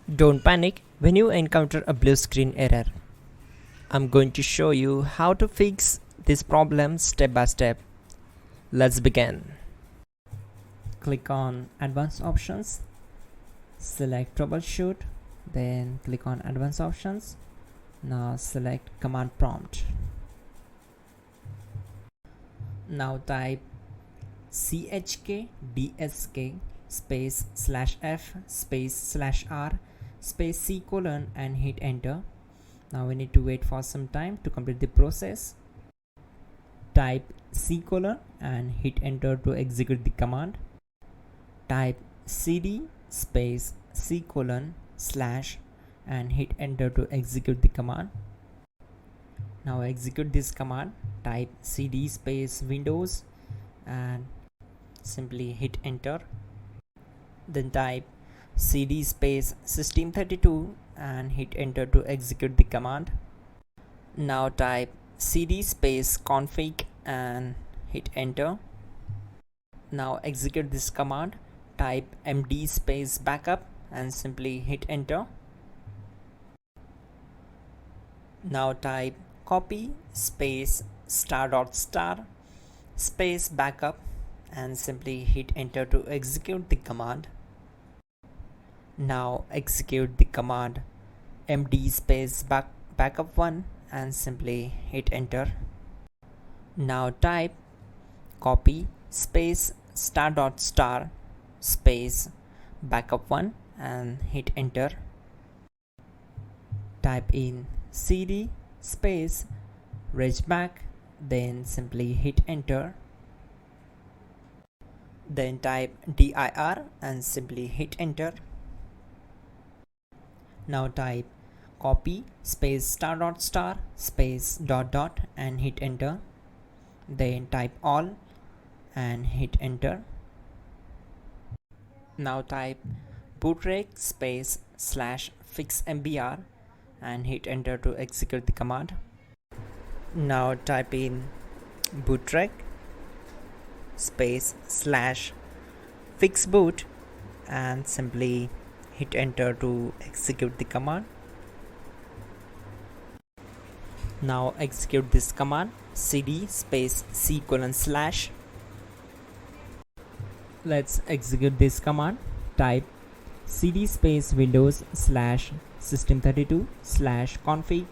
Don't panic when you encounter a blue screen error. I'm going to show you how to fix this problem step by step. Let's begin. Click on Advanced Options, select Troubleshoot, then click on Advanced Options. Now select Command Prompt. Now type chkdsk space /f space /r space c colon and hit enter. Now we need to wait for some time to complete the process. Type c colon and hit enter to execute the command. Type cd space c colon / and hit enter to execute the command. Now execute this command. Type cd space windows and simply hit enter. Then type cd space system32 and hit enter to execute the command. Now type cd space config and hit enter. Now execute this command. Type md space backup and simply hit enter. Now type copy space ** space backup and simply hit enter to execute the command. Now execute the command md space backup1 and simply hit enter. Now type copy space ** space backup1 and hit enter. Type in cd space regback, then simply hit enter. Then type dir and simply hit enter. Now type copy space ** space ... and hit enter. Then type all and hit enter. Now type bootrec space /fixmbr and hit enter to execute the command. Now type in bootrec space /fixboot and simply hit enter to execute the command. Now execute this command cd space c colon /. Let's execute this command. Type cd space windows /system32 /config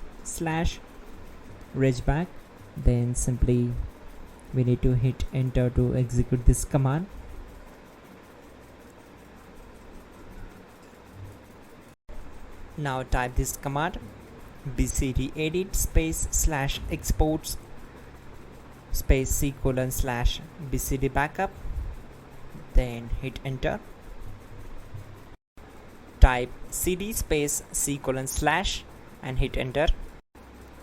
regback, then simply we need to hit enter to execute this command. Now type this command bcd edit space /exports space c colon /bcd backup, then hit enter. Type cd space c colon / and hit enter.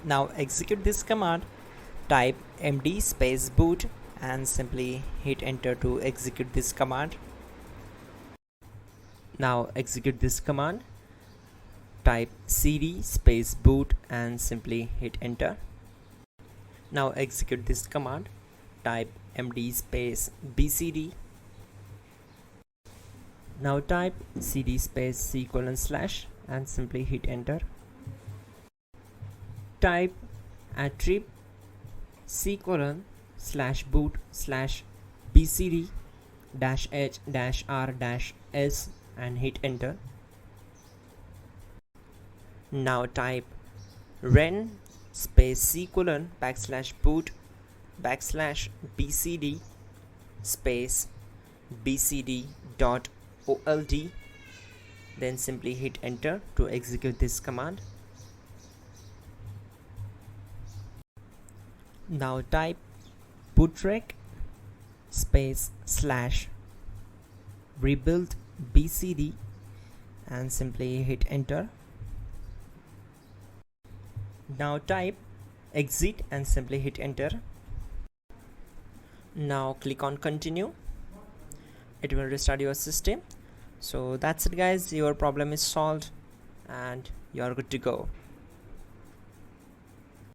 Now execute this command. Type md space boot and simply hit enter to execute this command. Now execute this command. Type cd space boot and simply hit enter. Now execute this command. Type md space bcd. Now type cd space c colon / and simply hit enter. Type attrib c colon /boot /bcd -h -r -s and hit enter. Now type ren space c colon /boot /bcd space bcd.old, then simply hit enter to execute this command. Now type bootrec space /rebuild bcd and simply hit enter. Now type exit and simply hit enter. Now click on continue. It will restart your system. So that's it guys, your problem is solved and you are good to go.